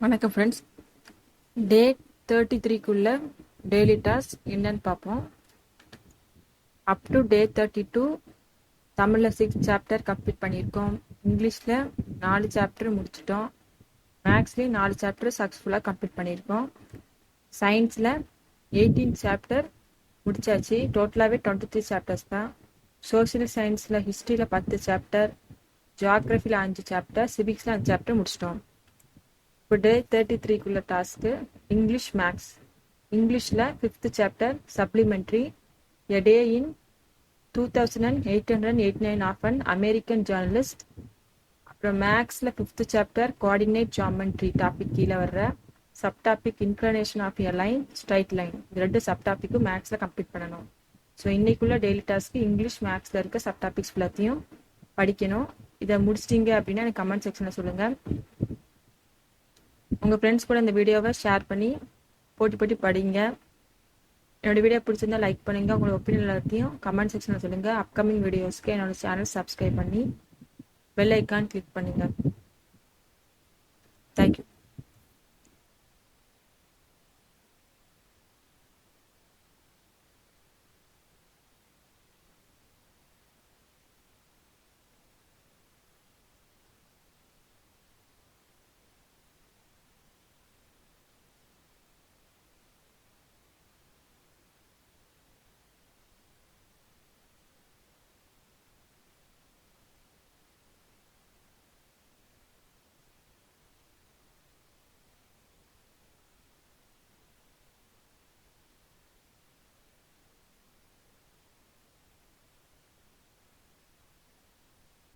வணக்கம் ஃப்ரெண்ட்ஸ். டே 33க்குள்ள daily task என்னன்னு பார்ப்போம். அப் டு டே 32 தமிழில் 6 சாப்டர் கம்ப்ளீட் பண்ணியிருக்கோம். இங்கிலீஷில் 4 சாப்டர் முடிச்சிட்டோம். மேக்ஸ்லேயும் 4 சாப்டர் சக்ஸஸ்ஃபுல்லாக கம்ப்ளீட் பண்ணியிருக்கோம். சயின்ஸில் 18 சாப்டர் முடிச்சாச்சு. டோட்டலாகவே 23 சாப்டர்ஸ் தான். சோஷியல் சயின்ஸில் ஹிஸ்ட்ரியில் 10 சாப்டர், ஜியாகிரஃபியில் 5 சாப்டர், சிவிக்ஸில் 5 சாப்டர் முடிச்சிட்டோம். இப்போ டே 33க்குள்ள டாஸ்க்கு இங்கிலீஷ் மேக்ஸ். இங்கிலீஷில் 5th chapter supplementary, a day in 2889 of an American journalist. அப்புறம் மேக்ஸில் 5th chapter coordinate geometry topic கீழே வர்ற sub topic inclination of a line, straight line. இது 2 சப் டாப்பிக்கும் மேக்ஸில் கம்ப்ளீட் பண்ணணும். ஸோ இன்னைக்குள்ள டெய்லி டாஸ்க்கு இங்கிலீஷ் மேக்ஸில் இருக்க சப் டாபிக்ஸ் எல்லாத்தையும் படிக்கணும். இதை முடிச்சிட்டிங்க அப்படின்னா எனக்கு கமெண்ட் செக்ஷனில் சொல்லுங்கள். உங்கள் ஃப்ரெண்ட்ஸ் கூட இந்த வீடியோவை ஷேர் பண்ணி போட்டி படிங்க. என்னோட வீடியோ பிடிச்சிருந்தா லைக் பண்ணுங்கள். உங்களோட ஒப்பீனியன் எல்லாத்தையும் கமெண்ட் செக்ஷனில் சொல்லுங்கள். அப்கமிங் வீடியோஸ்க்கு என்னோட சேனல் சப்ஸ்கிரைப் பண்ணி பெல் ஐக்கான் கிளிக் பண்ணுங்கள்.